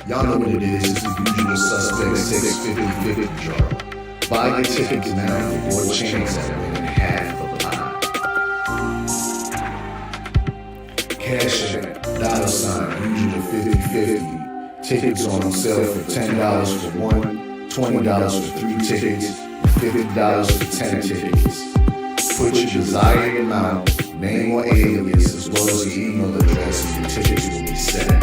Y'all know what it is. It's the usual suspects, 650 jar. Buy your tickets now for more chance at winning half of the line. Cash App, $, usual 50/50. Tickets on sale for $10 for one, $20 for 3 tickets, and $50 for 10 tickets. Put your desired amount, name or alias, as well as your email address, and your tickets will be set.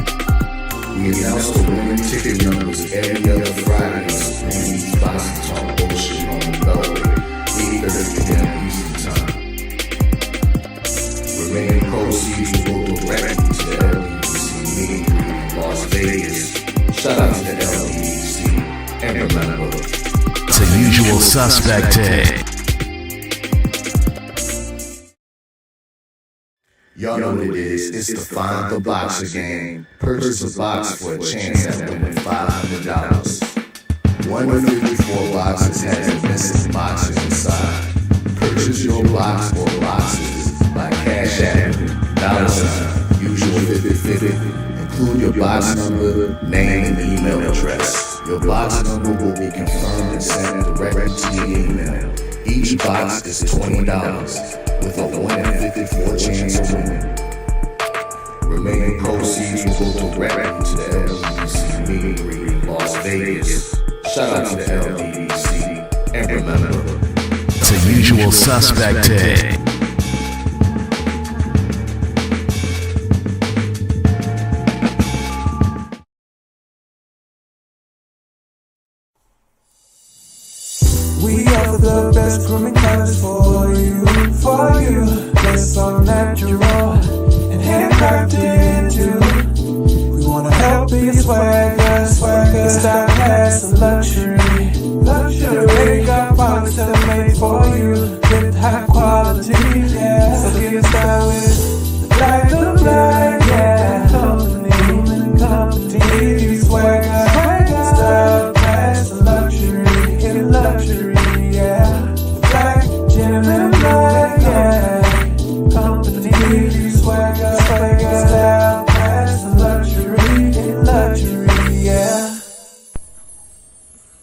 We announce the winning ticket numbers every other Friday on Screaming Dazn Talk Bullshit on the Beltway, 8:30 p.m. Eastern Time. Remaining proceeds will go directly to LBC Meeting in Los usual suspect. Y'all know what it is. It's the Find the Boxer game. Purchase a box for a chance at winning $500. 154 boxes has a missing boxer inside. Purchase your box or boxes by Cash App, $, usual 50/50. Include your box number, name, and email address. Your box number will be confirmed and sent directly to your email. Each box is $20, with a 1 in 54 chance of winning. Remaining proceeds will go directly to the LDBC meet and greet in Las Vegas. Shout out to the LDBC, and remember, It's a usual suspect. We offer the best grooming colors for you. It's so natural and handcrafted too. We wanna help be a swagger, style, class, and luxury. The makeup products that are made for you with high quality, yeah. So get started with the black, yeah. Company, swagger, style, class, and luxury, yeah. Black, gentleman, black, yeah. Company, swagger, style, class, and luxury, yeah.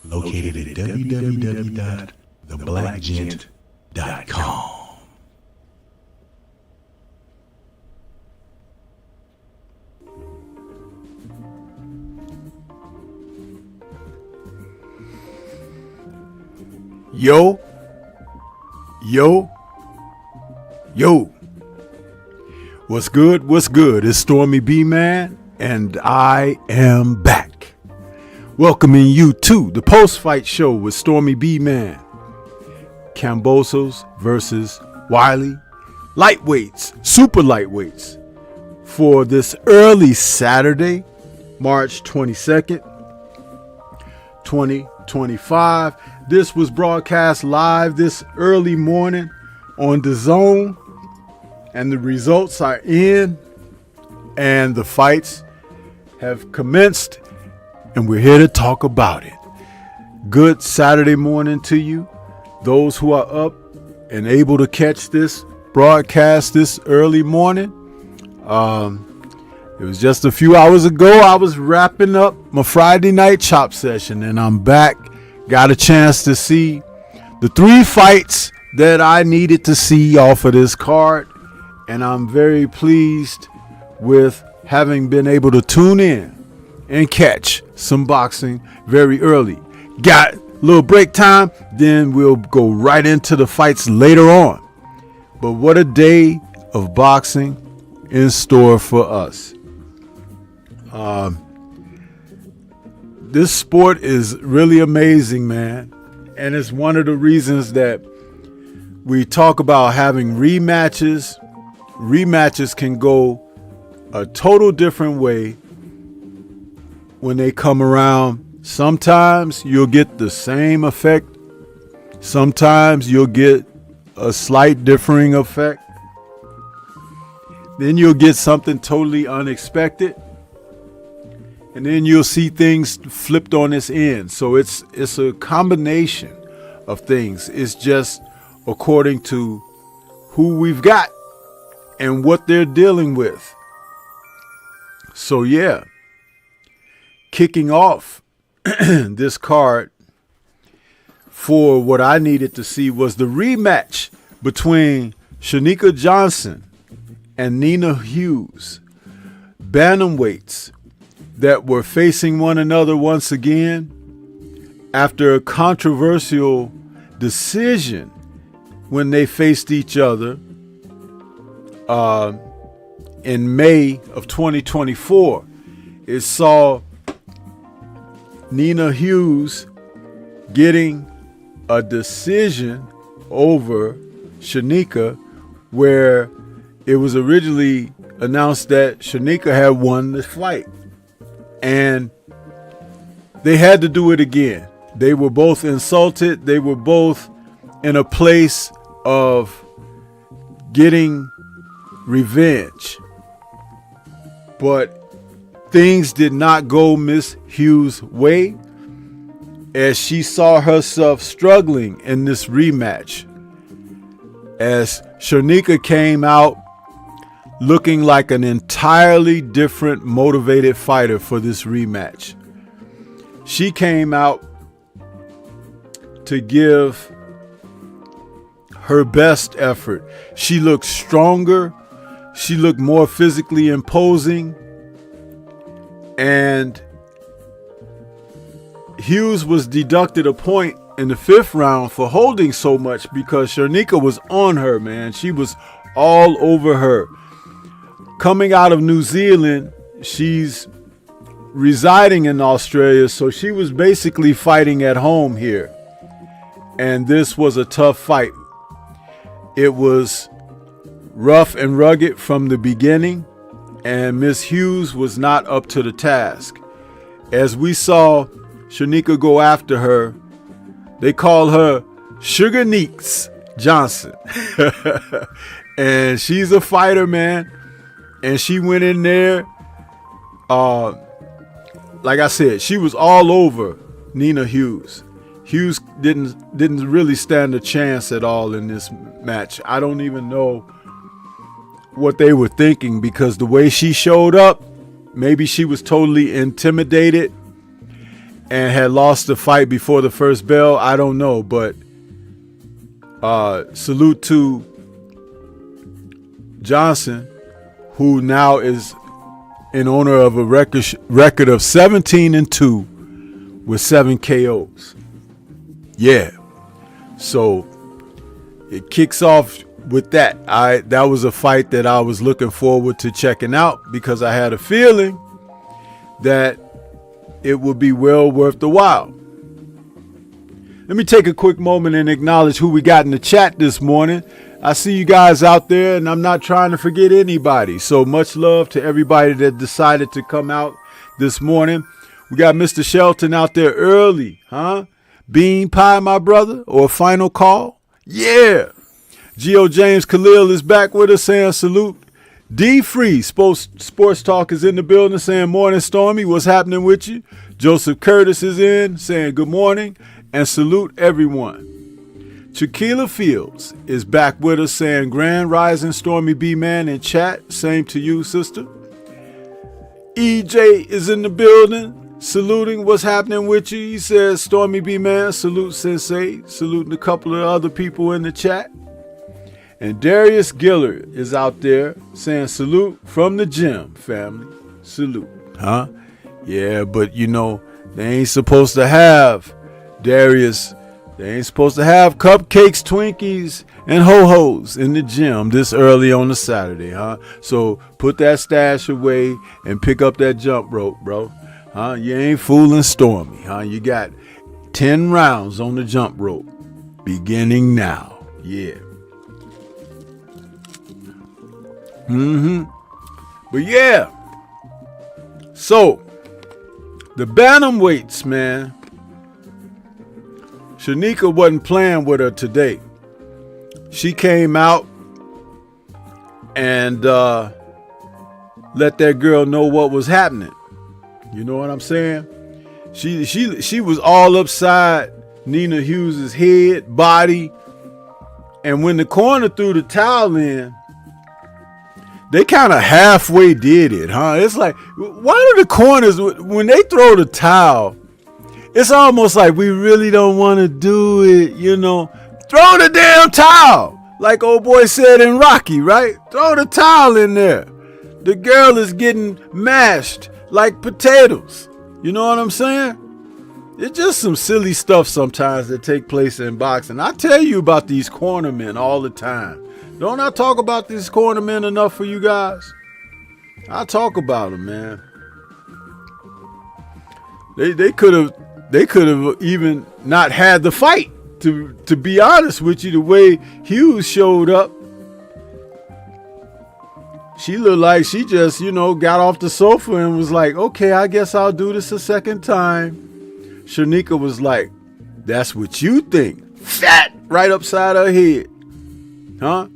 Located at www.theblackgent.com. Yo. What's good? It's Stormybman, and I am back. Welcoming you to the post-fight show with Stormybman Kambosos versus Wylle. Lightweights, super lightweights, for this early Saturday, March 22nd, 2025. This was broadcast live this early morning on Dazn, and the results are in, and the fights have commenced, and we're here to talk about it. Good Saturday morning to you, those who are up and able to catch this broadcast this early morning. It was just a few hours ago I was wrapping up my Friday night chop session, and I'm back. Got a chance to see the 3 fights that I needed to see off of this card, and I'm very pleased with having been able to tune in and catch some boxing very early. Got a little break time, then we'll go right into the fights later on. But what a day of boxing in store for us. This sport is really amazing, man. And it's one of the reasons that we talk about having rematches. Rematches can go a total different way when they come around. Sometimes you'll get the same effect. Sometimes you'll get a slight differing effect. Then you'll get something totally unexpected. And then you'll see things flipped on its end. So it's a combination of things. It's just according to who we've got and what they're dealing with. So yeah, kicking off this card for what I needed to see was the rematch between Shanika Johnson and Nina Hughes, bantamweights that were facing one another once again after a controversial decision when they faced each other in May of 2024. It saw Nina Hughes getting a decision over Shanika, where it was originally announced that Shanika had won the fight. And they had to do it again. They were both insulted. They were both in a place of getting revenge. But things did not go Miss Hughes' way, as she saw herself struggling in this rematch. As Shanika came out looking like an entirely different motivated fighter for this rematch. She came out to give her best effort. She looked stronger. She looked more physically imposing. And Hughes was deducted a point in the 5th round for holding so much because Shanika was on her, man. She was all over her. Coming out of New Zealand, she's residing in Australia, so she was basically fighting at home here. And this was a tough fight. It was rough and rugged from the beginning, and Miss Hughes was not up to the task. As we saw Shanika go after her, they call her Sugar Neeks Johnson. And she's a fighter, man. And she went in there, like I said, she was all over Nina Hughes. Hughes didn't really stand a chance at all in this match. I don't even know what they were thinking, because the way she showed up, maybe she was totally intimidated and had lost the fight before the first bell. I don't know, but salute to Johnson, who now is in owner of a record of 17-2 with 7 KOs. Yeah. So it kicks off with that. That was a fight that I was looking forward to checking out, because I had a feeling that it would be well worth the while. Let me take a quick moment and acknowledge who we got in the chat this morning. I see you guys out there, and I'm not trying to forget anybody. So much love to everybody that decided to come out this morning. We got Mr. Shelton out there early, huh? Bean pie, my brother, or final call? Yeah. Geo James Khalil is back with us saying salute. D Free Sports Talk is in the building saying morning, Stormy. What's happening with you? Joseph Curtis is in saying good morning and salute everyone. Chiquila Fields is back with us saying Grand Rising Stormy B Man in chat. Same to you, sister. EJ is in the building saluting. What's happening with you? He says Stormy B Man, salute Sensei, saluting a couple of other people in the chat. And Darius Gillard is out there saying salute from the gym, family. Salute. Huh? Yeah, but you know, they ain't supposed to have, Darius, they ain't supposed to have cupcakes, Twinkies, and ho-hos in the gym this early on a Saturday, huh? So put that stash away and pick up that jump rope, bro. Huh? You ain't fooling Stormy, huh? You got 10 rounds on the jump rope beginning now. Yeah. But yeah, so the bantamweights, man, Shanika wasn't playing with her today. She came out and let that girl know what was happening. You know what I'm saying? She was all upside Nina Hughes' head, body, and when the corner threw the towel in, they kind of halfway did it, huh? It's like, why do the corners, when they throw the towel, it's almost like we really don't want to do it, you know? Throw the damn towel, like old boy said in Rocky, right? Throw the towel in there. The girl is getting mashed like potatoes. You know what I'm saying? It's just some silly stuff sometimes that take place in boxing. I tell you about these cornermen all the time. Don't I talk about these cornermen enough for you guys? I talk about them, man. They could have even not had the fight, to be honest with you. The way Hughes showed up, she looked like she just, you know, got off the sofa and was like, okay, I guess I'll do this a second time. Shanika was like, That's what you think. Fat right upside her head. Huh?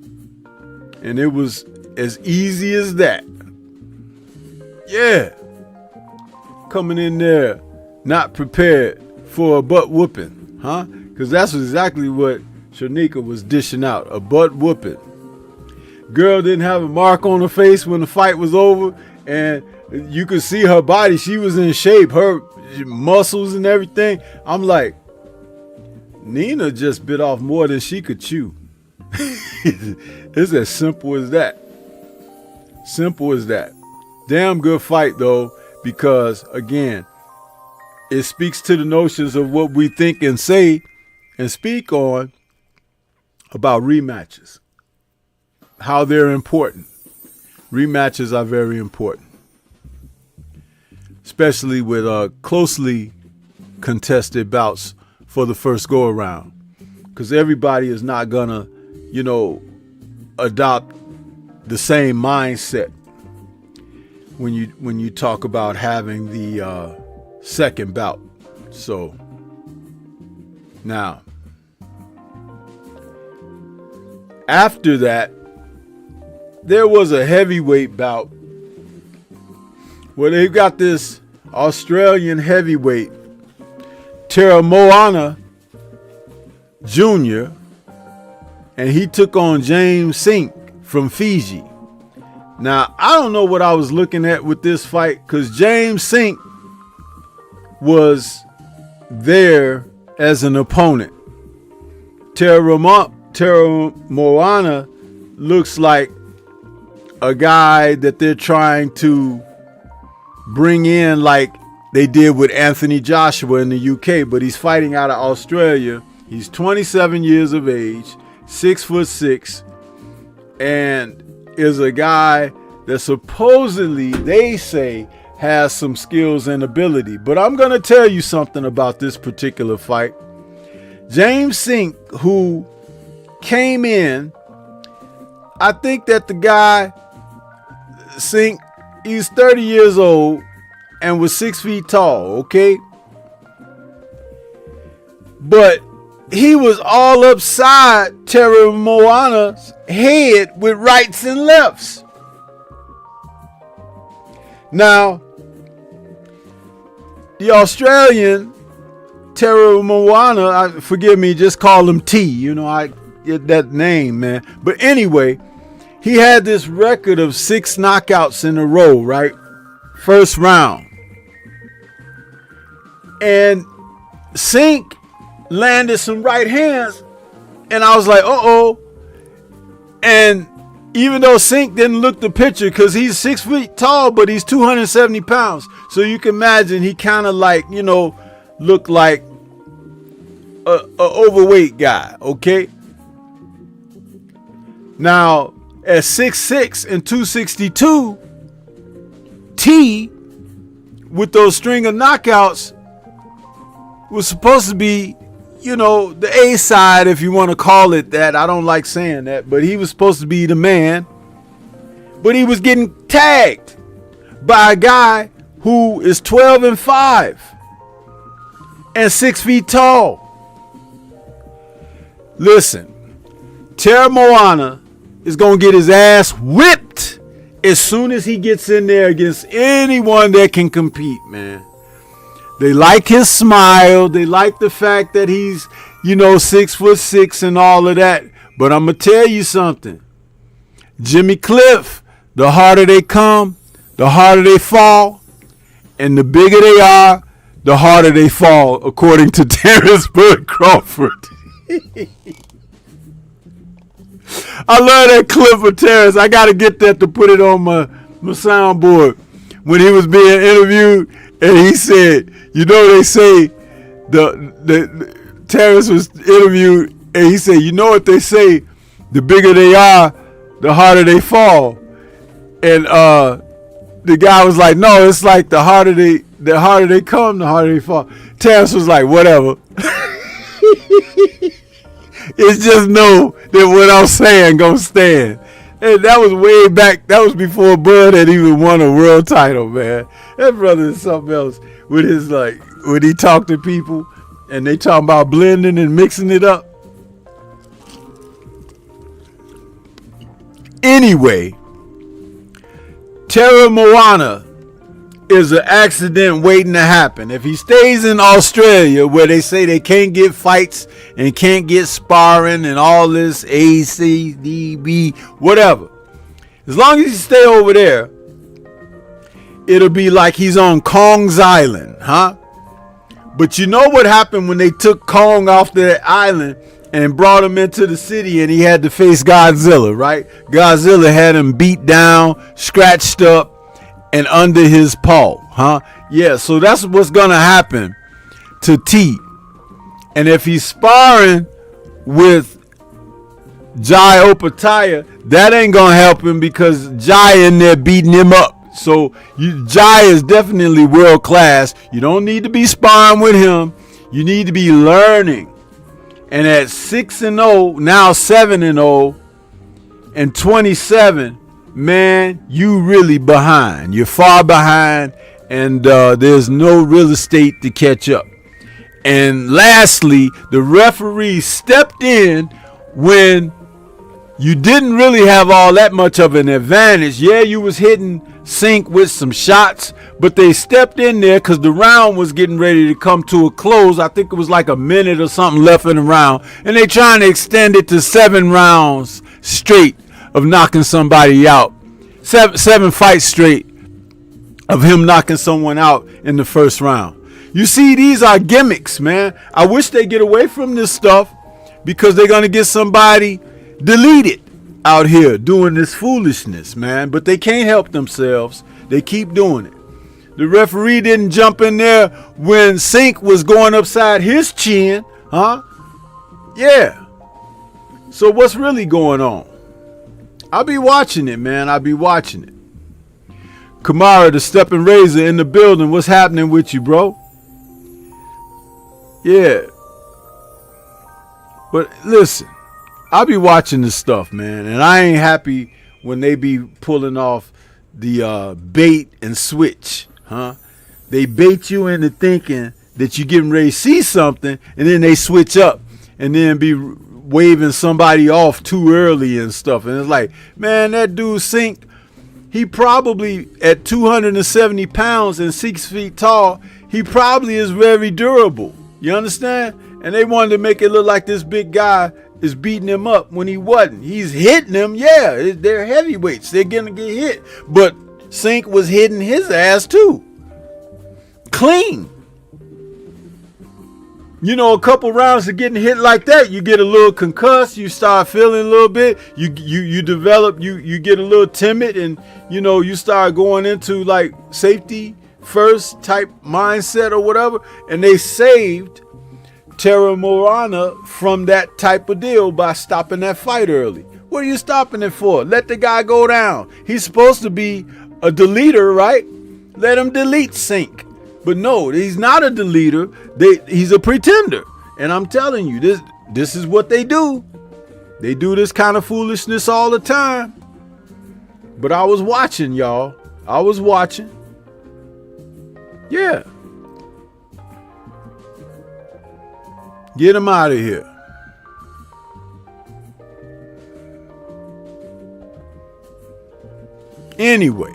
And it was as easy as that. Yeah. Coming in there not prepared for a butt whooping. Huh? Because that's exactly what Shanika was dishing out. A butt whooping. Girl didn't have a mark on her face when the fight was over. And you could see her body. She was in shape. Her muscles and everything. I'm like, Nina just bit off more than she could chew. It's as simple as that. Simple as that. Damn good fight though, because again, it speaks to the notions of what we think and say and speak on about rematches. How they're important. Rematches are very important. Especially with closely contested bouts for the first go around. Because everybody is not gonna, adopt the same mindset when you talk about having the second bout. So now, after that, there was a heavyweight bout where they've got this Australian heavyweight, Tara Moana Jr., and he took on James Sink from Fiji. Now, I don't know what I was looking at with this fight, because James Sink was there as an opponent. Tara Moana looks like a guy that they're trying to bring in like they did with Anthony Joshua in the UK, but he's fighting out of Australia. He's 27 years of age, 6'6", and is a guy that supposedly they say has some skills and ability. But I'm going to tell you something about this particular fight. James Sink, who came in, I think that the guy, Sink, he's 30 years old and was 6 feet tall, okay? But he was all upside Tara Moana's head with rights and lefts. Now, the Australian Tara Moana, forgive me, just call him T. I get that name, man. But anyway, he had this record of 6 knockouts in a row, right? First round. And Sink landed some right hands, and I was like, uh-oh. And even though Sink didn't look the picture, because he's 6 feet tall, but he's 270 pounds. So you can imagine he kind of like, looked like a overweight guy, okay? Now, at 6'6" and 262, T, with those string of knockouts, was supposed to be, the A side, if you want to call it that. I don't like saying that, but he was supposed to be the man. But he was getting tagged by a guy who is 12'5" and 6 feet tall. Listen, Tara Moana is going to get his ass whipped as soon as he gets in there against anyone that can compete, man. They like his smile. They like the fact that he's, 6'6" and all of that. But I'm going to tell you something. Jimmy Cliff, the harder they come, the harder they fall. And the bigger they are, the harder they fall, according to Terrence Bud Crawford. I love that clip of Terrence. I got to get that to put it on my soundboard. When he was being interviewed, and he said, they say, the Terrence was interviewed, and he said, what they say, the bigger they are, the harder they fall. And the guy was like, no, it's like the harder they come, the harder they fall. Terrence was like, whatever. It's just know that what I'm saying gonna stand. And that was way back. That was before Bud had even won a world title, man. That brother is something else with his, when he talked to people, And they talking about blending and mixing it up. Anyway, Terra Moana is an accident waiting to happen. If he stays in Australia, where they say they can't get fights and can't get sparring and all this ACDB, whatever. As long as he stay over there, it'll be like he's on Kong's Island, huh? But you know what happened when they took Kong off the island and brought him into the city and he had to face Godzilla, right? Godzilla had him beat down, scratched up, and under his paw, huh? Yeah, so that's what's gonna happen to T. And if he's sparring with Jai Opataya, that ain't gonna help him because Jai in there beating him up. So Jai is definitely world class. You don't need to be sparring with him. You need to be learning. And at 6-0, now 7-0, and 27, man, you really behind. You're far behind, and there's no real estate to catch up. And lastly, the referee stepped in when you didn't really have all that much of an advantage. Yeah, you was hitting Sync with some shots, but they stepped in there because the round was getting ready to come to a close. I think it was like a minute or something left in the round, and they trying to extend it to 7 rounds straight of knocking somebody out. Seven fights straight of him knocking someone out in the first round. You see, these are gimmicks, man. I wish they get away from this stuff because they're going to get somebody deleted out here doing this foolishness, man. But they can't help themselves. They keep doing it. The referee didn't jump in there when Sync was going upside his chin, huh? Yeah. So what's really going on? I'll be watching it, man. I'll be watching it. Kamara, the stepping razor in the building. What's happening with you, bro? Yeah. But listen, I'll be watching this stuff, man. And I ain't happy when they be pulling off the bait and switch, huh? They bait you into thinking that you're getting ready to see something, and then they switch up and then be waving somebody off too early and stuff. And it's like, man, that dude Sync, he probably at 270 pounds and 6 feet tall, he probably is very durable. You understand? And they wanted to make it look like this big guy is beating him up when he wasn't. He's hitting them. Yeah, they're heavyweights. They're going to get hit. But Sync was hitting his ass too. Clean. You know, a couple rounds of getting hit like that, you get a little concussed, you start feeling a little bit, you develop, you get a little timid, and you know, you start going into like safety first type mindset or whatever. And they saved Terra Moana from that type of deal by stopping that fight early. What are you stopping it for? Let the guy go down. He's supposed to be a deleter, right? Let him delete Sync. But no, he's not a deleter. He's a pretender. And I'm telling you, this is what they do. They do this kind of foolishness all the time. But I was watching, y'all. I was watching. Yeah. Get him out of here. Anyway.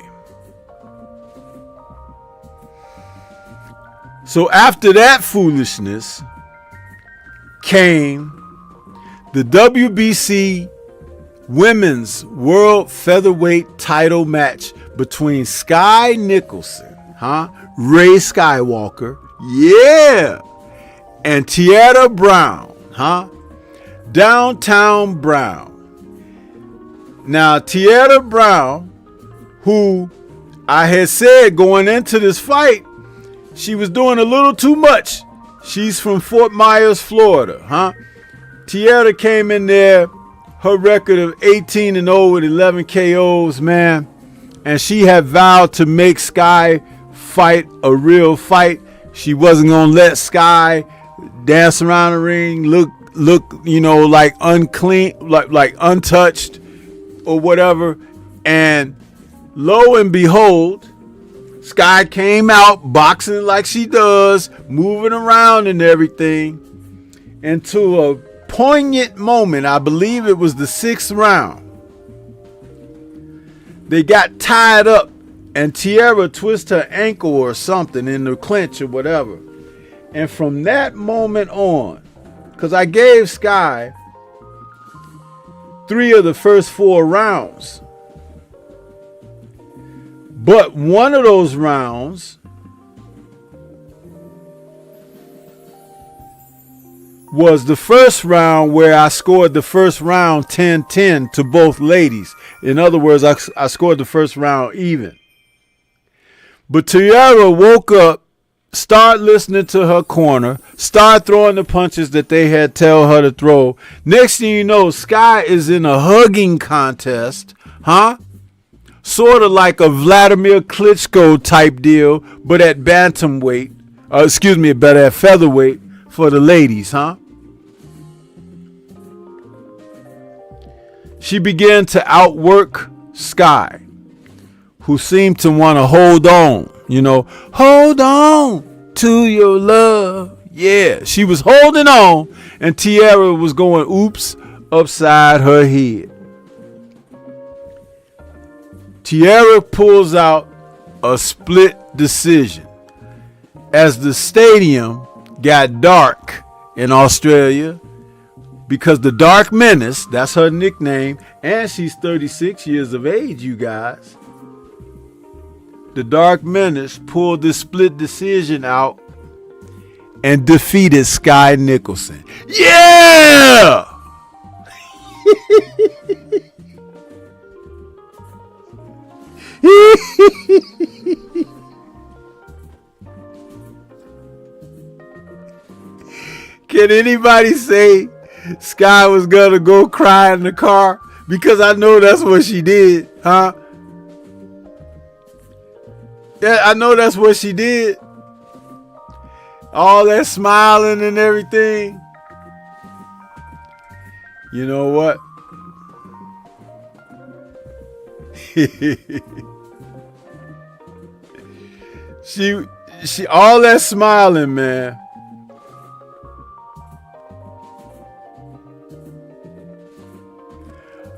So after that foolishness came the WBC Women's World Featherweight title match between Sky Nicholson, Ray Skywalker, yeah, and Tiara Brown, Downtown Brown. Now, Tiara Brown, who I had said going into this fight, she was doing a little too much. She's from Fort Myers, Florida, Tiara came in there, her record of 18-0 with 11 KOs, man. And she had vowed to make Sky fight a real fight. She wasn't going to let Sky dance around the ring, look, you know, like unclean, like untouched or whatever. And lo and behold, Sky came out boxing like she does, moving around and everything, and to a poignant moment, I believe it was the 6th round, they got tied up and Tierra twisted her ankle or something in the clinch or whatever. And from that moment on, because I gave Sky 3 of the first 4 rounds, but one of those rounds was the first round where I scored the first round 10-10 to both ladies. In other words, I scored the first round even. But Tierra woke up, started listening to her corner, started throwing the punches that they had tell her to throw. Next thing you know, Sky is in a hugging contest, sort of like a Vladimir Klitschko type deal, but at bantamweight, but at featherweight for the ladies, She began to outwork Sky, who seemed to want to hold on, hold on to your love. Yeah, she was holding on, and Tierra was going oops upside her head. Tierra pulls out a split decision as the stadium got dark in Australia, because the Dark Menace, that's her nickname, and she's 36 years of age, you guys. The Dark Menace pulled this split decision out and defeated Sky Nicholson. Yeah! Can anybody say Sky was gonna go cry in the car? Because I know that's what she did, Yeah, I know that's what she did. All that smiling and everything. You know what? she all that smiling, man.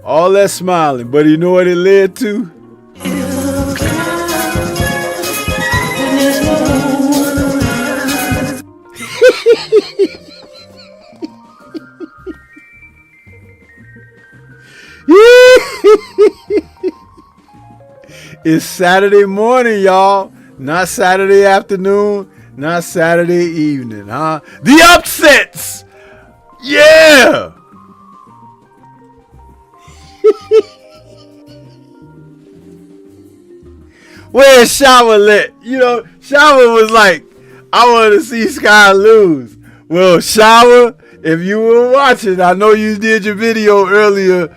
All that smiling, but you know what it led to? It's Saturday morning, y'all. Not Saturday afternoon, not Saturday evening, The upsets! Yeah! Where's Shower lit? Shower was like, I want to see Sky lose. Well, Shower, if you were watching, I know you did your video earlier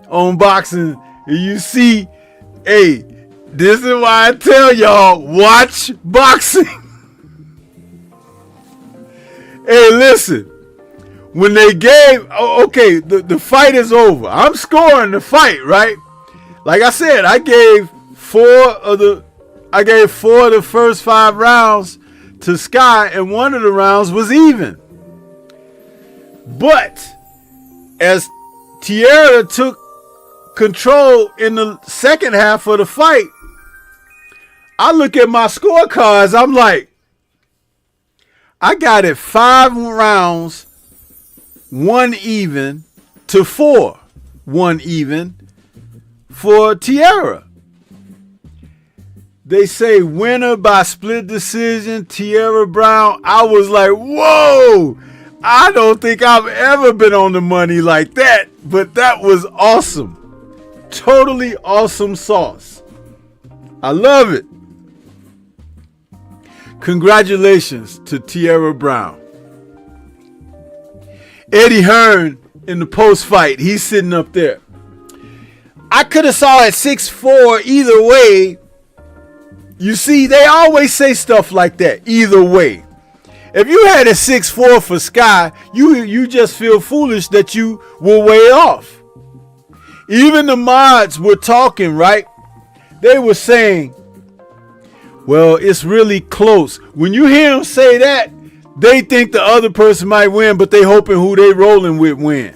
on boxing, and you see, hey, this is why I tell y'all, watch boxing. Hey, listen, when they gave, the fight is over. I'm scoring the fight, right? Like I said, I gave 4 of the first 5 rounds to Sky, and one of the rounds was even. But as Tierra took control in the second half of the fight, I look at my scorecards, I'm like, I got it 5 rounds, 1 even to 4, 1 even for Tierra. They say winner by split decision, Tierra Brown. I was like, whoa, I don't think I've ever been on the money like that, but that was awesome. Totally awesome sauce. I love it. Congratulations to Tierra Brown. Eddie Hearn in the post-fight, he's sitting up there. I could have saw it 6-4 either way. You see, they always say stuff like that, either way. If you had a 6-4 for Sky, you just feel foolish that you were way off. Even the mods were talking, right? They were saying, well, it's really close. When you hear them say that, they think the other person might win, but they hoping who they rolling with win.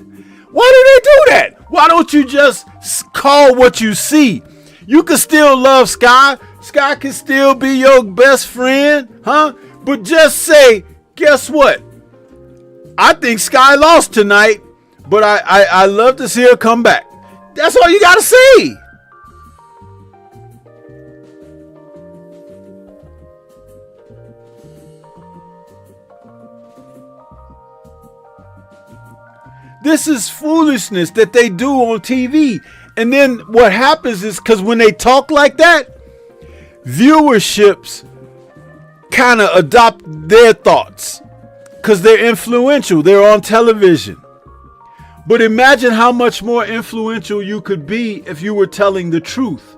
Why do they do that? Why don't you just call what you see? You can still love Sky. Sky can still be your best friend, huh? But just say, guess what? I think Sky lost tonight, but I love to see her come back. That's all you got to say. This is foolishness that they do on TV. And then what happens is, because when they talk like that, viewerships kind of adopt their thoughts because they're influential. They're on television. But imagine how much more influential you could be if you were telling the truth.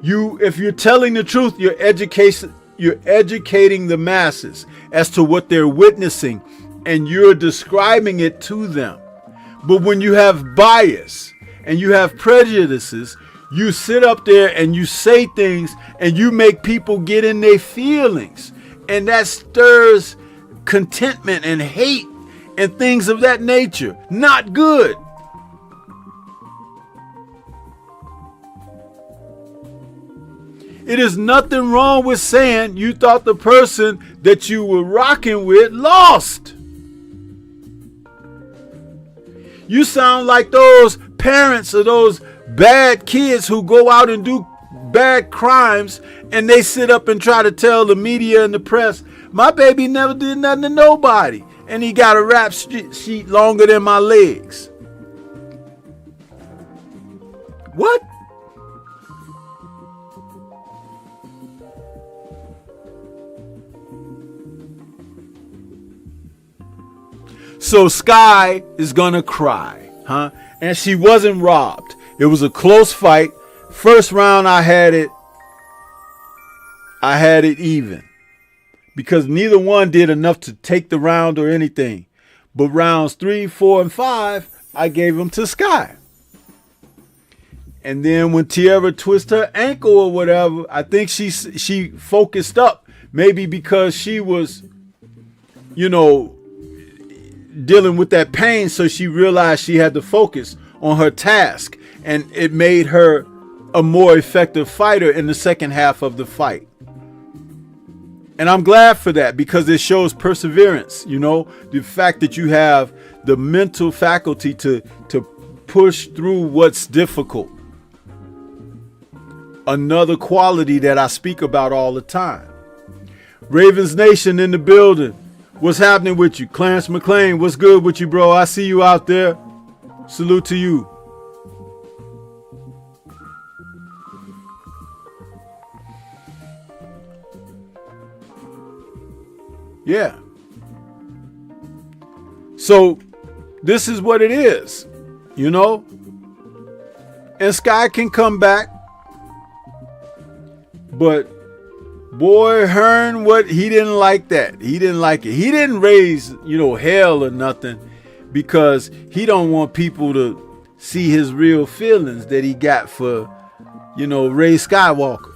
If you're telling the truth, you're educating the masses as to what they're witnessing, and you're describing it to them. But when you have bias and you have prejudices, you sit up there and you say things and you make people get in their feelings. And that stirs contentment and hate and things of that nature. Not good. It is nothing wrong with saying you thought the person that you were rocking with lost. You sound like those parents of those bad kids who go out and do bad crimes, and they sit up and try to tell the media and the press, my baby never did nothing to nobody, and he got a rap sheet longer than my legs. What? So Sky is gonna cry, huh? And she wasn't robbed. It was a close fight. First round I had it even, because neither one did enough to take the round or anything. But rounds 3, 4, and 5, I gave them to Sky. And then when Tierra twisted her ankle or whatever, I think she focused up, maybe because she was, dealing with that pain, so she realized she had to focus on her task, and it made her a more effective fighter in the second half of the fight. And I'm glad for that, because it shows perseverance, the fact that you have the mental faculty to push through what's difficult. Another quality that I speak about all the time. Ravens Nation in the building. What's happening with you? Clarence McLean, what's good with you, bro? I see you out there. Salute to you. Yeah. So this is what it is, And Sky can come back. But boy, Hearn, he didn't like that. He didn't like it. He didn't raise, hell or nothing, because he don't want people to see his real feelings that he got for, Ray Skywalker.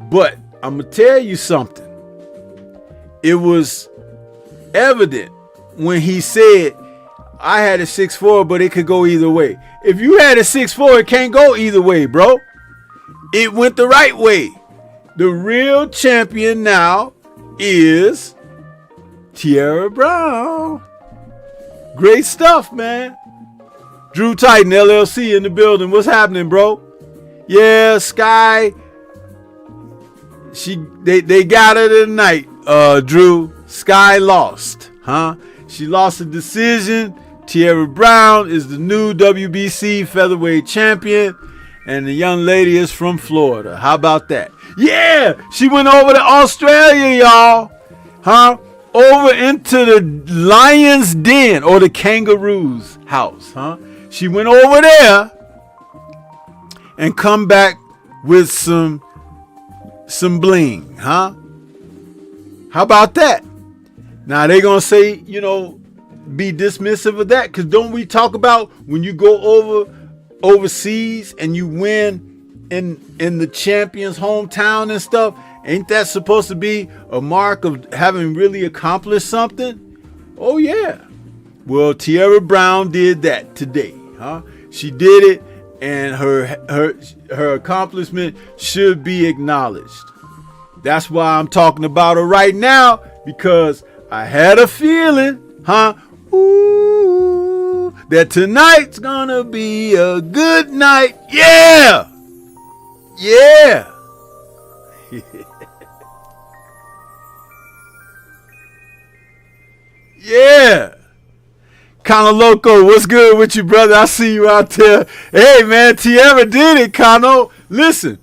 But I'm going to tell you something. It was evident when he said, I had a 6'4", but it could go either way. If you had a 6'4", it can't go either way, bro. It went the right way. The real champion now is Tierra Brown. Great stuff, man. Drew Titan, LLC in the building. What's happening, bro? Yeah, Sky. They got her tonight. Drew. Sky lost, huh? She lost a decision. Tierra Brown is the new WBC featherweight champion, and the young lady is from Florida. How about that? Yeah, she went over to Australia, y'all. Huh? Over into the lion's den, or the kangaroo's house, huh? She went over there and come back with some bling, huh? How about that? Now they gonna say, be dismissive of that, because don't we talk about when you go overseas and you win in the champion's hometown and stuff, ain't that supposed to be a mark of having really accomplished something? Oh yeah. Well, Tierra Brown did that today, huh? She did it, and her accomplishment should be acknowledged. That's why I'm talking about her right now, because I had a feeling, huh? Ooh, that tonight's gonna be a good night. Yeah! Yeah! Yeah! Kano Loco, what's good with you, brother? I see you out there. Hey, man, Tierra did it, Kano. Listen,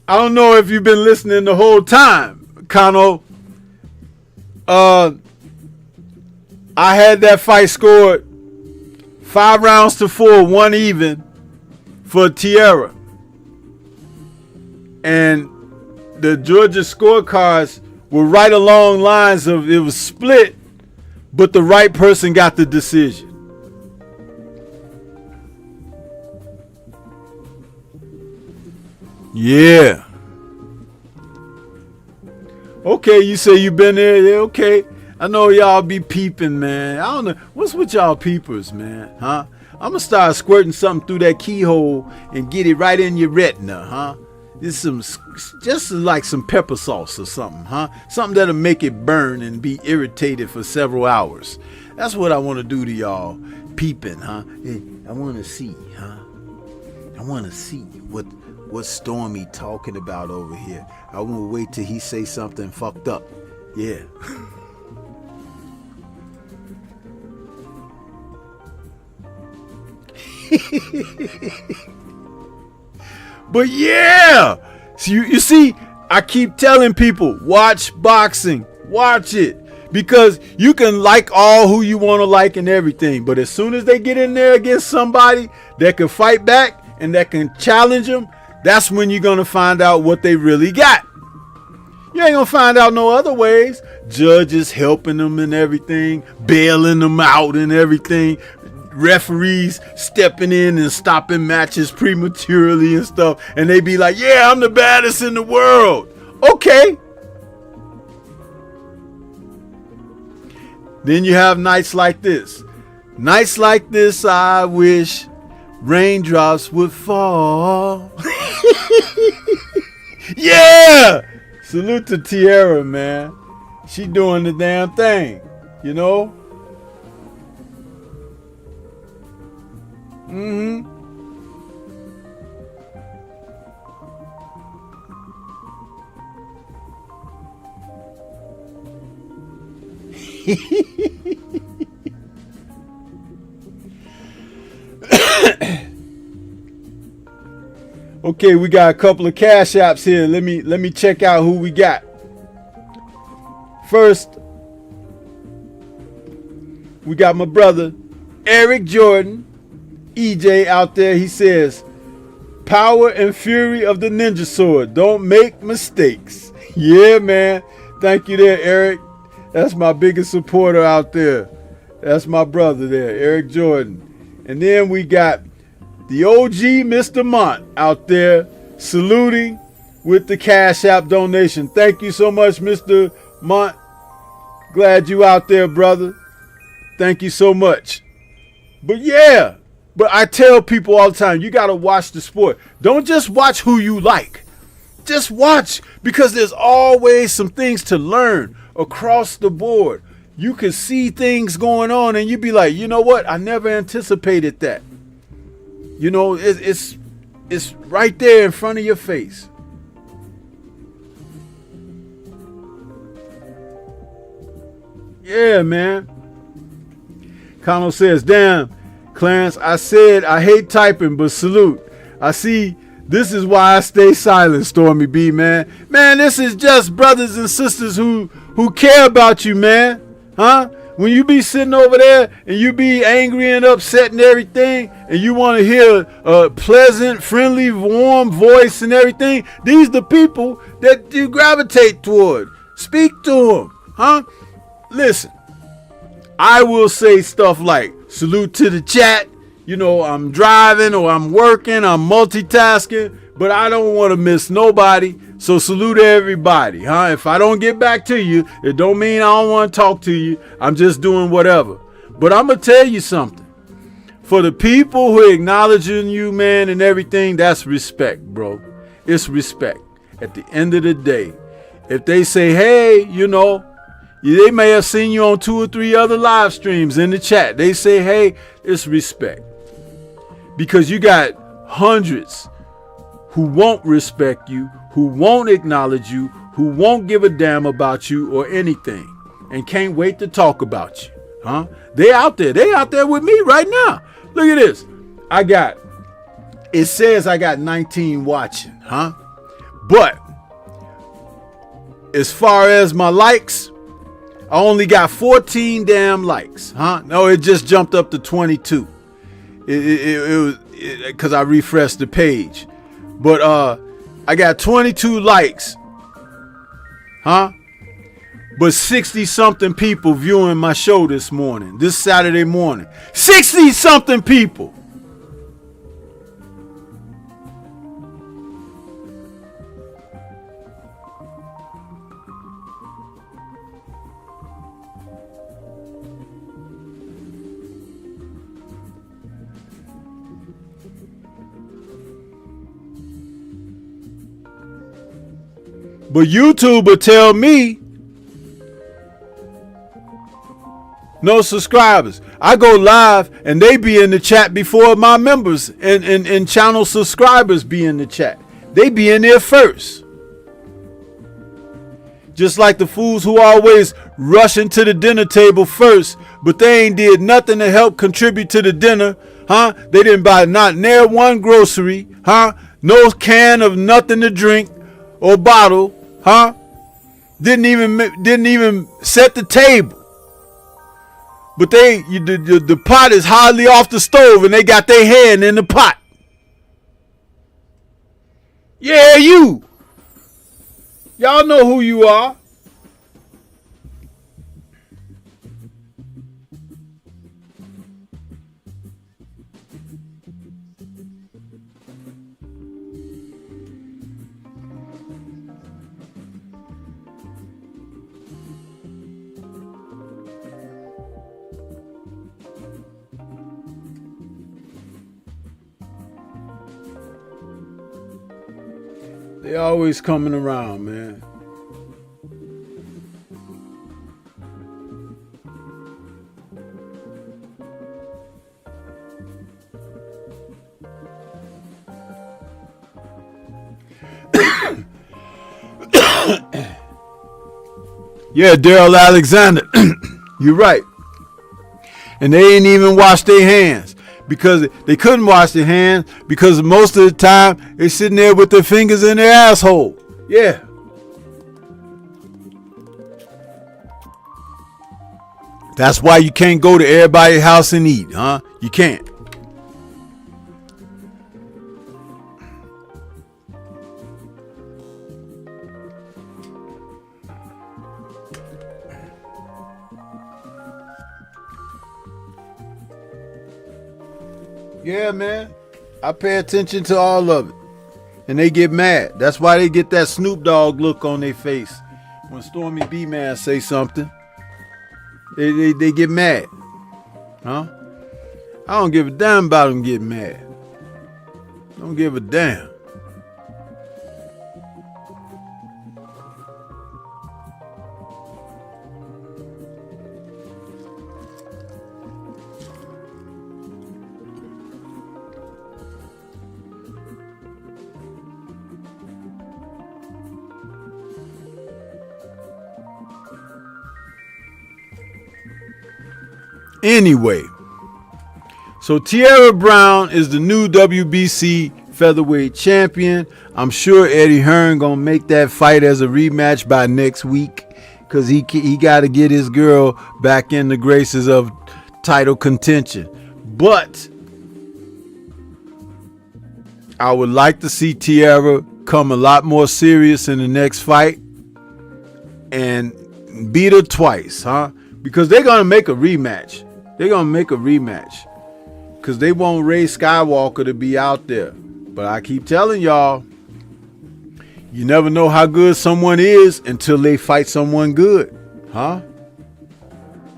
I don't know if you've been listening the whole time, Kano. I had that fight scored 5-4, 1 even for Tierra. And the Georgia scorecards were right along lines of it was split, but the right person got the decision. Yeah. Okay, you say you been there. Yeah, okay. I know y'all be peeping, man. I don't know. What's with y'all peepers, man? Huh? I'm gonna start squirting something through that keyhole and get it right in your retina, huh? It's just like some pepper sauce or something, huh? Something that'll make it burn and be irritated for several hours. That's what I want to do to y'all peeping, huh? I want to see, huh? I want to see what Stormy talking about over here. I want to wait till he say something fucked up. Yeah. But yeah, so you see, I keep telling people, watch boxing, watch it, because you can like all who you want to like and everything, but as soon as they get in there against somebody that can fight back and that can challenge them, that's when you're gonna find out what they really got. You ain't gonna find out no other ways. Judges helping them and everything, bailing them out and everything. Referees stepping in and stopping matches prematurely and stuff, and they be like, yeah, I'm the baddest in the world. Okay. Then you have nights like this. Nights like this, I wish raindrops would fall. Yeah. Salute to Tierra, man. She doing the damn thing, you know. Okay, we got a couple of cash apps here. Let me check out who we got. First, we got my brother Eric Jordan, EJ out there. He says, power and fury of the ninja sword, don't make mistakes. Yeah, man. Thank you there, Eric. That's my biggest supporter out there. That's my brother there, Eric Jordan. And then we got the OG Mr. Mont out there saluting with the Cash App donation. Thank you so much, Mr. Mont. Glad you out there, brother. Thank you so much. But yeah, but I tell people all the time, you got to watch the sport. Don't just watch who you like. Just watch, because there's always some things to learn across the board. You can see things going on and you be like, you know what? I never anticipated that. You know, it's right there in front of your face. Yeah, man. Connell says, damn, Clarence, I said I hate typing, but salute. I see this is why I stay silent, Stormy B, man. Man, this is just brothers and sisters who care about you, man. Huh? When you be sitting over there and you be angry and upset and everything, and you want to hear a pleasant, friendly, warm voice and everything, these the people that you gravitate toward. Speak to them, huh? Listen, I will say stuff like, salute to the chat, I'm driving or I'm working, I'm multitasking, but I don't want to miss nobody. So salute everybody, huh? If I don't get back to you, it don't mean I don't want to talk to you. I'm just doing whatever. But I'm going to tell you something. For the people who are acknowledging you, man, and everything, that's respect, bro. It's respect. At the end of the day, if they say, hey, they may have seen you on 2 or 3 other live streams in the chat. They say, hey, it's respect. Because you got hundreds who won't respect you, who won't acknowledge you, who won't give a damn about you or anything, and can't wait to talk about you, huh? They out there with me right now. Look at this. It says I got 19 watching, huh? But as far as my likes, I only got 14 damn likes, huh? No, it just jumped up to 22. It was because I refreshed the page. But I got 22 likes, huh? But 60 something people viewing my show this Saturday morning. 60 something people. But YouTube will tell me no subscribers. I go live and they be in the chat before my members and channel subscribers be in the chat. They be in there first. Just like the fools who always rushing to the dinner table first, but they ain't did nothing to help contribute to the dinner, huh? They didn't buy not near one grocery, huh? No can of nothing to drink or bottle, huh? Didn't even set the table. But the pot is hardly off the stove and they got their hand in the pot. Yeah, you. Y'all know who you are. They always coming around, man. Yeah, Daryl Alexander. You're right. And they ain't even wash their hands. Because they couldn't wash their hands because most of the time they're sitting there with their fingers in their asshole. Yeah. That's why you can't go to everybody's house and eat, huh? You can't. Yeah, man. I pay attention to all of it. And they get mad. That's why they get that Snoop Dogg look on their face. When Stormybman say something, they get mad. Huh? I don't give a damn about them getting mad. Don't give a damn. Anyway, so Tierra Brown is the new WBC featherweight champion. I'm sure Eddie Hearn gonna make that fight as a rematch by next week because he got to get his girl back in the graces of title contention. But I would like to see Tierra come a lot more serious in the next fight and beat her twice, huh? Because they're gonna make a rematch. They're going to make a rematch. because they want Ray Skywalker to be out there. But I keep telling y'all, you never know how good someone is until they fight someone good, huh?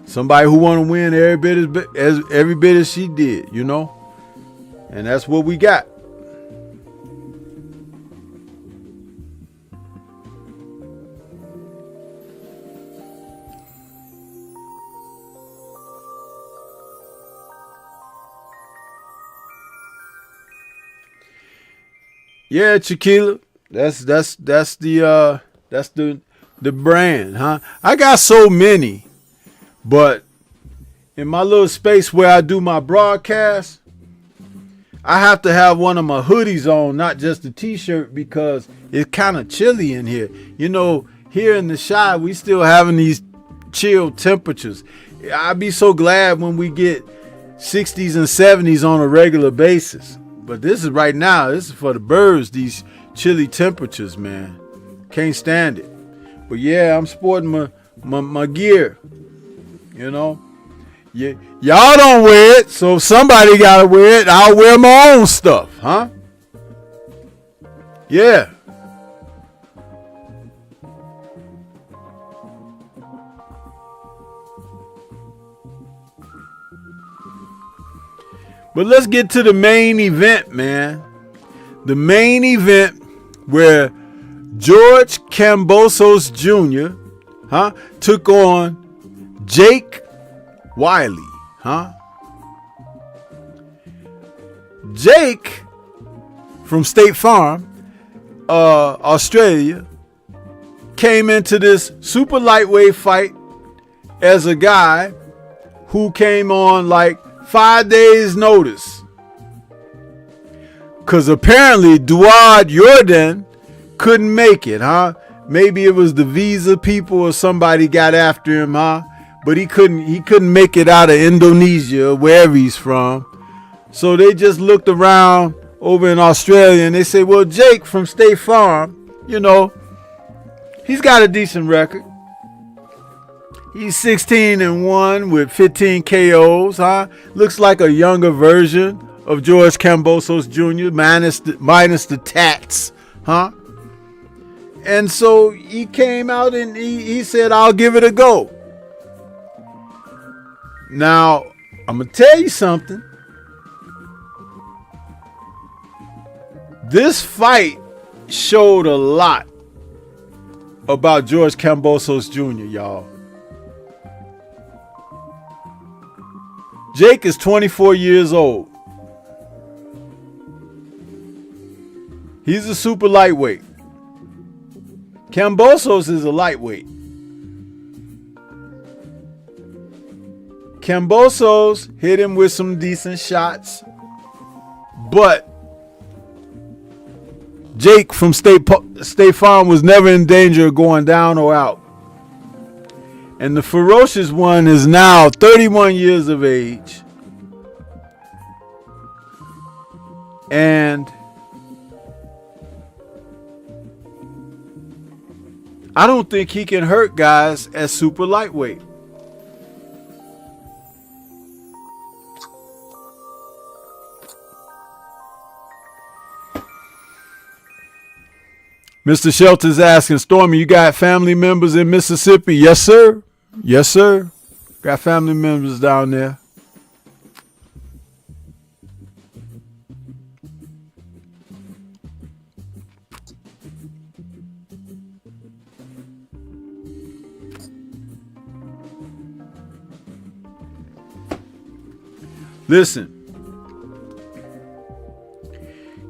Somebody who want to win every bit as she did, you know? And that's what we got. Yeah, Chiquila. That's the brand, huh? I got so many, but in my little space where I do my broadcast, I have to have one of my hoodies on, not just a t-shirt, because it's kind of chilly in here. You know, here in the Chi, we still having these chill temperatures. I'd be so glad when we get 60s and 70s on a regular basis. But this is right now, this is for the birds, these chilly temperatures, man. Can't stand it. But yeah, I'm sporting my gear. You know? Yeah, y'all don't wear it, so if somebody gotta wear it, I'll wear my own stuff, huh? Yeah. But let's get to the main event, man. The main event where George Kambosos Jr. Took on Jake Wylle, Jake from State Farm, Australia, came into this super lightweight fight as a guy who came on like 5 days notice. Cause apparently Duard Jordan couldn't make it, Maybe it was the visa people or somebody got after him, But he couldn't make it out of Indonesia, wherever he's from. So they just looked around over in Australia and they say, well, Jake from State Farm, you know, he's got a decent record. He's 16-1 with 15 KOs, Looks like a younger version of George Kambosos Jr. minus the tats, And so he came out and he said, I'll give it a go. Now, I'm going to tell you something. This fight showed a lot about George Kambosos Jr., y'all. Jake is 24 years old. He's a super lightweight. Kambosos is a lightweight. Kambosos hit him with some decent shots, but Jake from State Farm was never in danger of going down or out. And the ferocious one is now 31 years of age. And I don't think he can hurt guys at super lightweight. Mr. Shelton's asking, Stormy, you got family members in Mississippi? Yes, sir. Yes, sir. Got family members down there. Listen.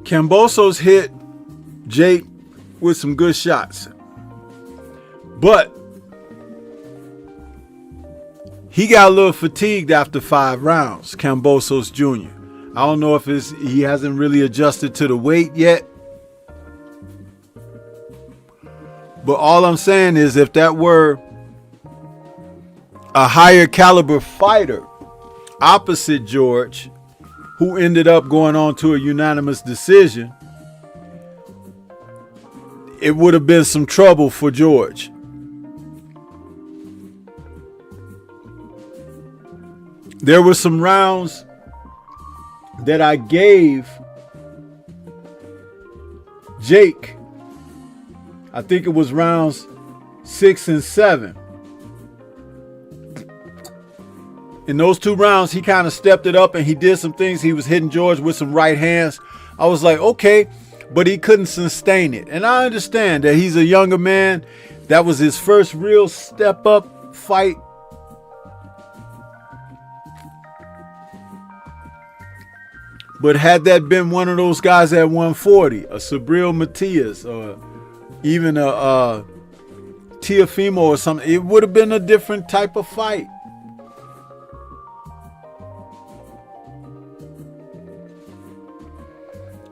Kambosos hit Jake with some good shots. But he got a little fatigued after 5 rounds, Kambosos Jr. I don't know if he hasn't really adjusted to the weight yet. But all I'm saying is if that were a higher caliber fighter opposite George, who ended up going on to a unanimous decision, it would have been some trouble for George. There were some rounds that I gave Jake, I think it was rounds 6 and 7. In those 2 rounds, he kind of stepped it up and he did some things. He was hitting George with some right hands. I was like, okay, but he couldn't sustain it. And I understand that he's a younger man. That was his first real step up fight. But had that been one of those guys at 140, a Sabril Matias or even a Teofimo or something, it would have been a different type of fight.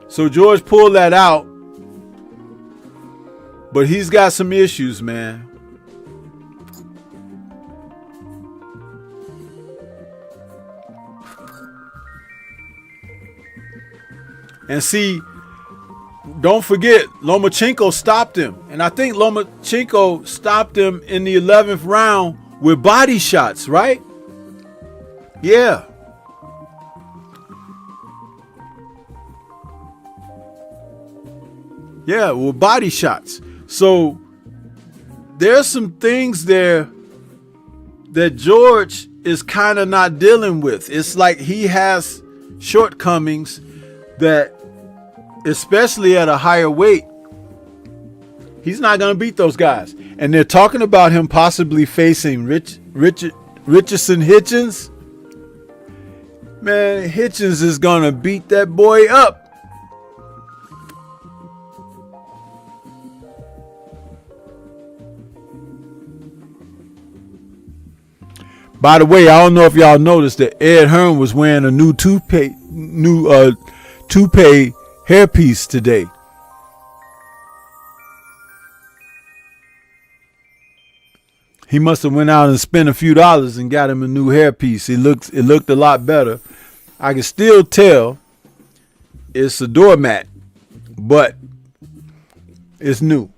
So George pulled that out, but he's got some issues, man. And see, don't forget, Lomachenko stopped him. And I think Lomachenko stopped him in the 11th round with body shots, right? Yeah. Yeah, well, body shots. So there's some things there that George is kind of not dealing with. It's like he has shortcomings that, especially at a higher weight, he's not going to beat those guys. And they're talking about him possibly facing Richardson Hitchens. Man, Hitchens is going to beat that boy up. By the way, I don't know if y'all noticed that Ed Hearn was wearing a new toupee hairpiece today. He must have went out and spent a few dollars and got him a new hairpiece. It looked a lot better. I can still tell it's a doormat, but it's new.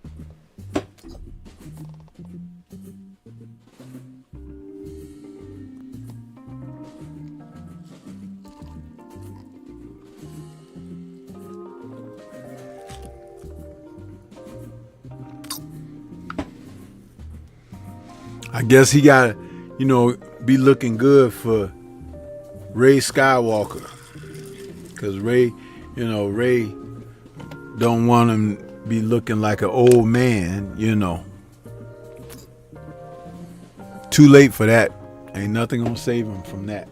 I guess he got to, be looking good for Ray Skywalker. Because Ray don't want him to be looking like an old man, Too late for that. Ain't nothing gonna save him from that.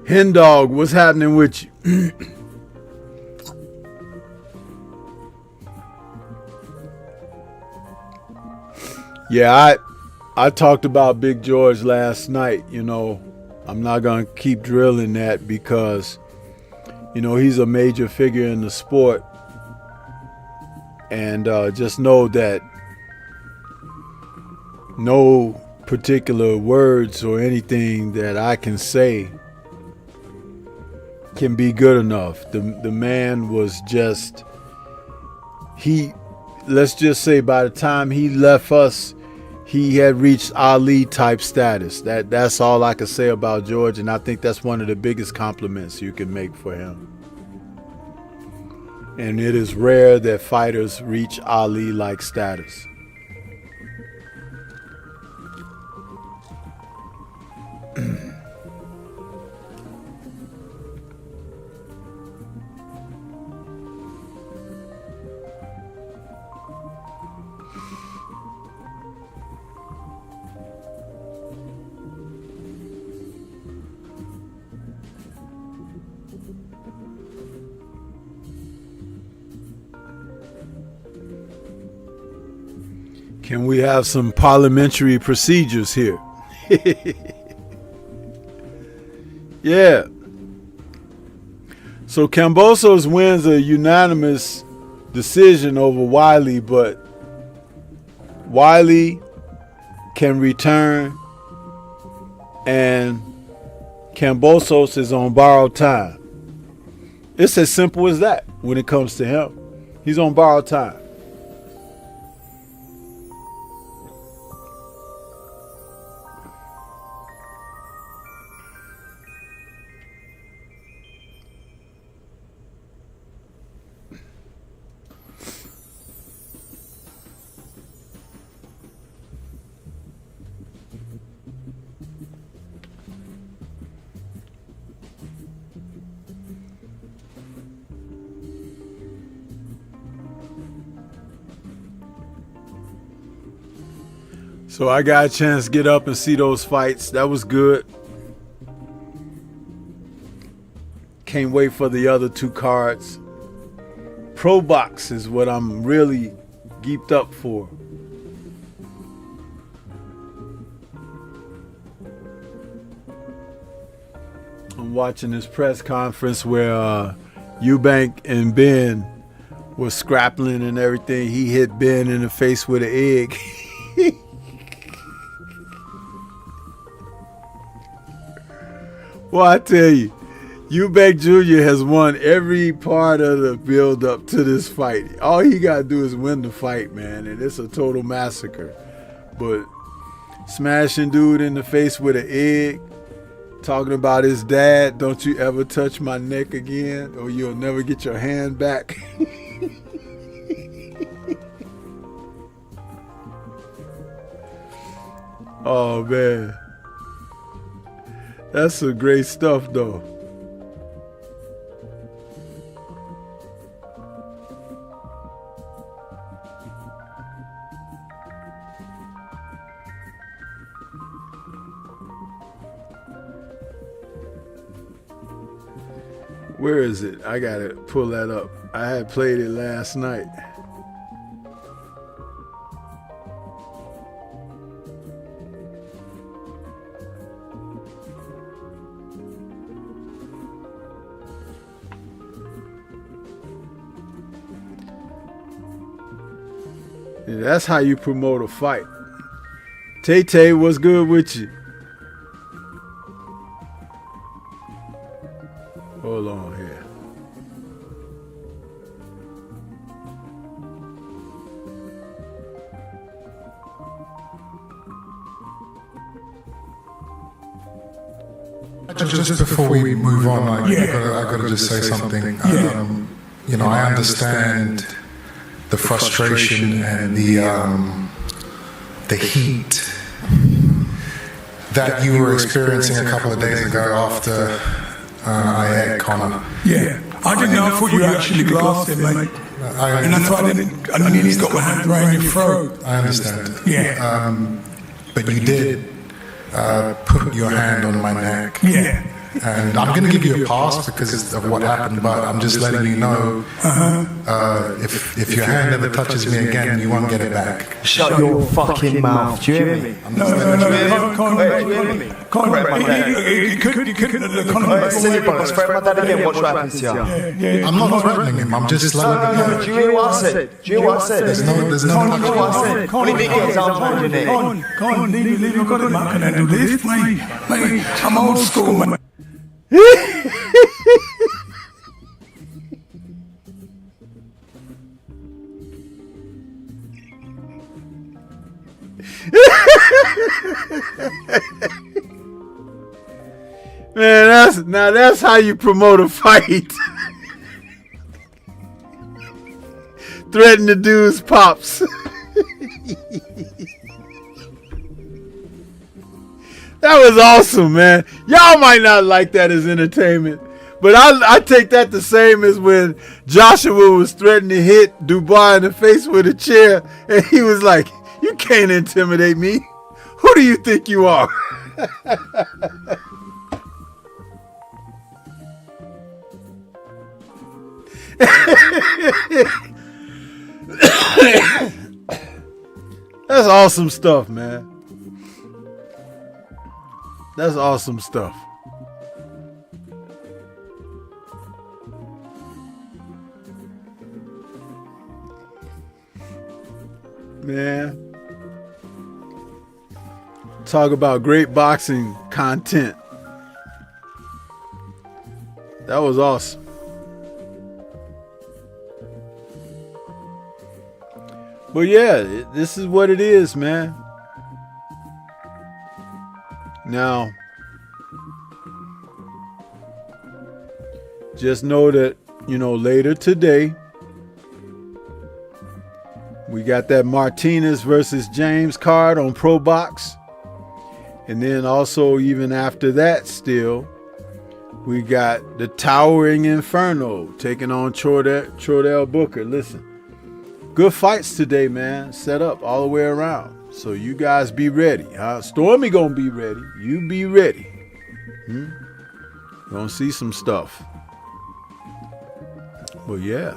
Hen Dog, what's happening with you? Yeah, I talked about Big George last night. I'm not going to keep drilling that because, he's a major figure in the sport. And just know that no particular words or anything that I can say can be good enough. The man was just, let's just say by the time he left us, he had reached Ali type status. That's all I can say about George, and I think that's one of the biggest compliments you can make for him. And it is rare that fighters reach Ali like status. Can we have some parliamentary procedures here? Yeah. So Kambosos wins a unanimous decision over Wylle, but Wylle can return and Kambosos is on borrowed time. It's as simple as that when it comes to him. He's on borrowed time. So I got a chance to get up and see those fights. That was good. Can't wait for the other 2 cards. Pro Box is what I'm really geeked up for. I'm watching this press conference where Eubank and Ben were scrappling and everything. He hit Ben in the face with an egg. Well, I tell you, Eubank Jr. has won every part of the build up to this fight. All he got to do is win the fight, man, and it's a total massacre. But smashing dude in the face with an egg, talking about his dad, don't you ever touch my neck again or you'll never get your hand back. Oh, man. That's some great stuff, though. Where is it? I gotta pull that up. I had played it last night. Yeah, that's how you promote a fight. Tay-Tay, what's good with you? Hold on here. Just before we move on, I gotta just say something. You know, I understand the frustration and the heat that you were experiencing a couple of days ago after I had Connor. Yeah, I didn't know. I thought you actually glassed him, mate. And that's why I nearly got my hand around your throat. I understand. Yeah. But you did put your hand on my neck. Yeah. And I'm going to give you a pass because of what happened, but I'm just letting you know if your hand ever touches me again, you won't get it back. Shut your fucking mouth, do you hear me? No, Silly buggers, threaten my dad again, watch what happens to you. I'm not threatening him, I'm just letting you know. Do you hear what I said? Do you hear what I said? There's no Do you hear what I said? What do you think it is? I'm holding it. Con, leave it, got it, man. Can I do this, mate? I'm old school, man. Man, that's how you promote a fight. Threaten the dude's pops. That was awesome, man. Y'all might not like that as entertainment, but I take that the same as when Joshua was threatening to hit Dubois in the face with a chair, and he was like, "You can't intimidate me. Who do you think you are?" That's awesome stuff, man. That's awesome stuff. man. Talk about great boxing content. That was awesome. But yeah, this is what it is, man. Now, just know that, later today, we got that Martinez versus James card on Pro Box. And then also, even after that still, we got the Towering Inferno taking on Chordell Booker. Listen, good fights today, man. Set up all the way around. So you guys be ready. Stormy gonna be ready. You be ready. Gonna see some stuff. But yeah.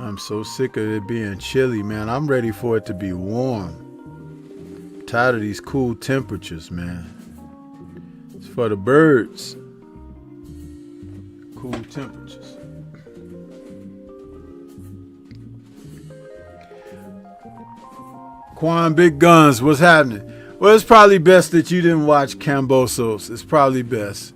I'm so sick of it being chilly, man. I'm ready for it to be warm. I'm tired of these cool temperatures, man. It's for the birds. Cool temperatures. Quan Big Guns, what's happening? Well, it's probably best that you didn't watch Kambosos. It's probably best.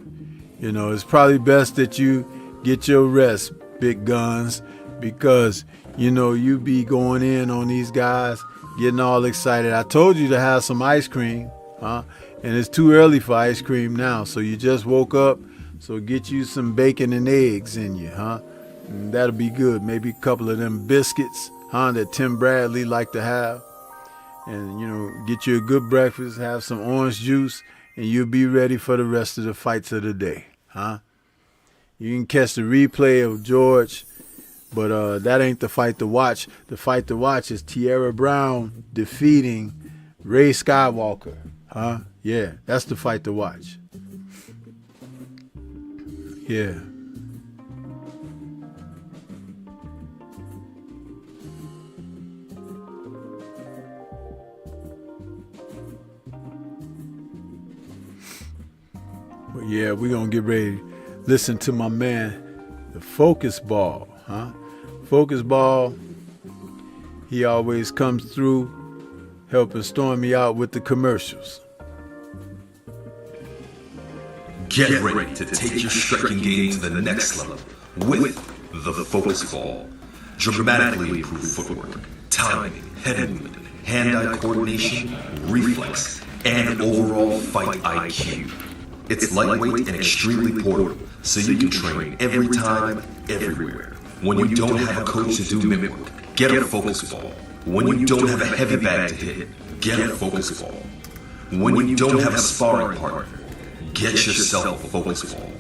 It's probably best that you get your rest, Big Guns. Because, you be going in on these guys, getting all excited. I told you to have some ice cream, and it's too early for ice cream now. So you just woke up, so get you some bacon and eggs in you, and that'll be good. Maybe a couple of them biscuits, that Tim Bradley like to have. And, get you a good breakfast, have some orange juice, and you'll be ready for the rest of the fights of the day, You can catch the replay of George. But that ain't the fight to watch. The fight to watch is Tierra Brown defeating Ray Skywalker. Yeah, that's the fight to watch. Yeah. But yeah, we're going to get ready to listen to my man, the Focus Ball. Focus Ball, he always comes through helping Stormy out with the commercials. Get ready to take your striking game to the next level with the Focus Ball. Dramatically improved footwork, timing, head movement, hand-eye coordination, reflex, and overall fight IQ. It's lightweight and extremely portable, so you can train every time, everywhere. When you don't have a coach to do mimic work, get a Focus Ball. When you don't have a heavy bag to hit, get a Focus Ball. When you don't have a sparring partner, get yourself a Focus Ball.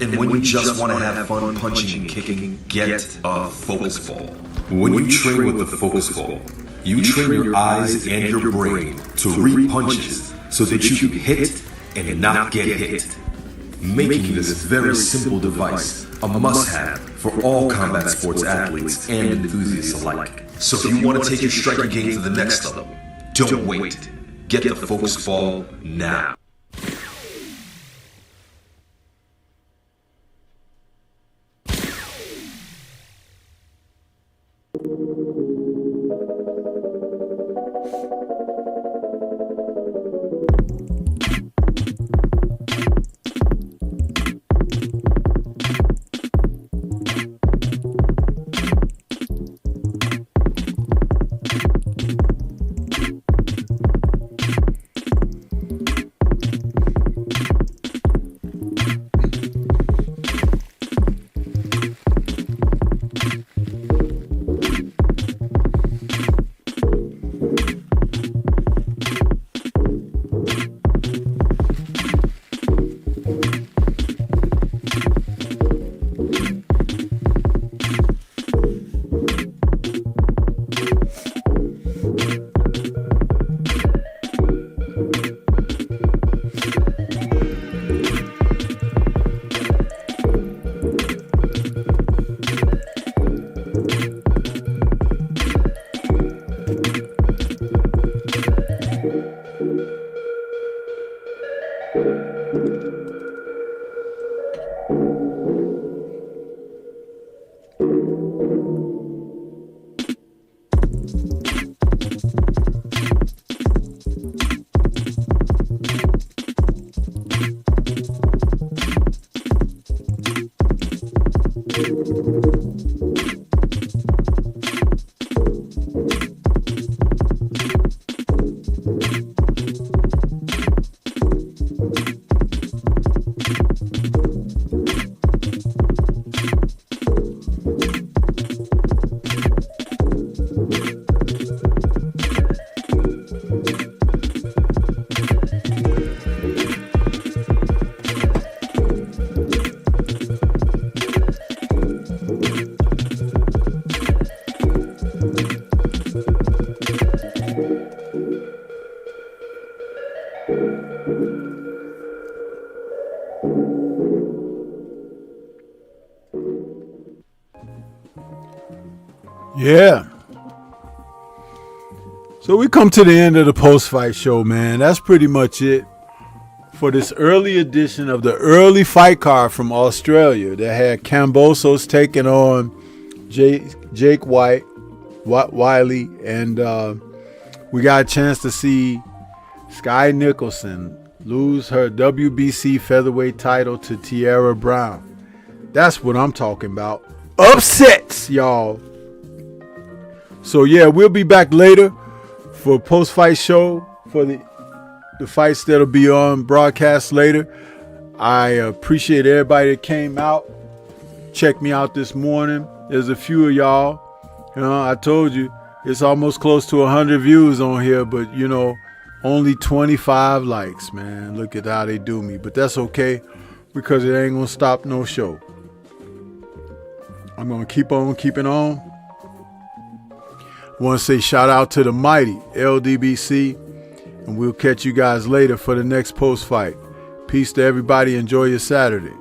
And when you just want to have fun punching and kicking, get a Focus Ball. When you train with the Focus Ball, you train your eyes and your brain to read punches so that you can hit and not get hit. Making this very simple device a must-have for all combat sports athletes and enthusiasts alike. So if you want to take your striking game to the next level, don't wait. Get the Focus Ball now. Yeah. So we come to the end of the post-fight show, man. That's pretty much it for this early edition of the early fight card from Australia that had Kambosos taking on Jake Wylle, and we got a chance to see Sky Nicholson lose her WBC featherweight title to Tiara Brown. That's what I'm talking about. Upsets, y'all. So yeah, we'll be back later for a post-fight show for the fights that'll be on broadcast later. I appreciate everybody that came out. Check me out this morning. There's a few of y'all. You know, I told you it's almost close to 100 views on here, but you know, only 25 likes, man. Look at how they do me. But that's okay, because it ain't gonna stop no show. I'm gonna keep on keeping on. Want to say shout out to the mighty LDBC, and we'll catch you guys later for the next post fight. Peace to everybody. Enjoy your Saturday.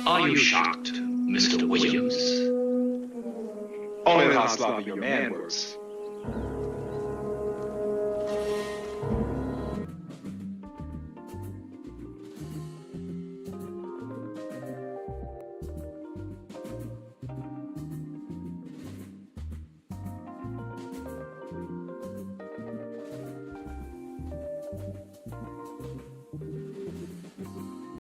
Are you shocked, Mr. Williams? Only how sloppy your man was.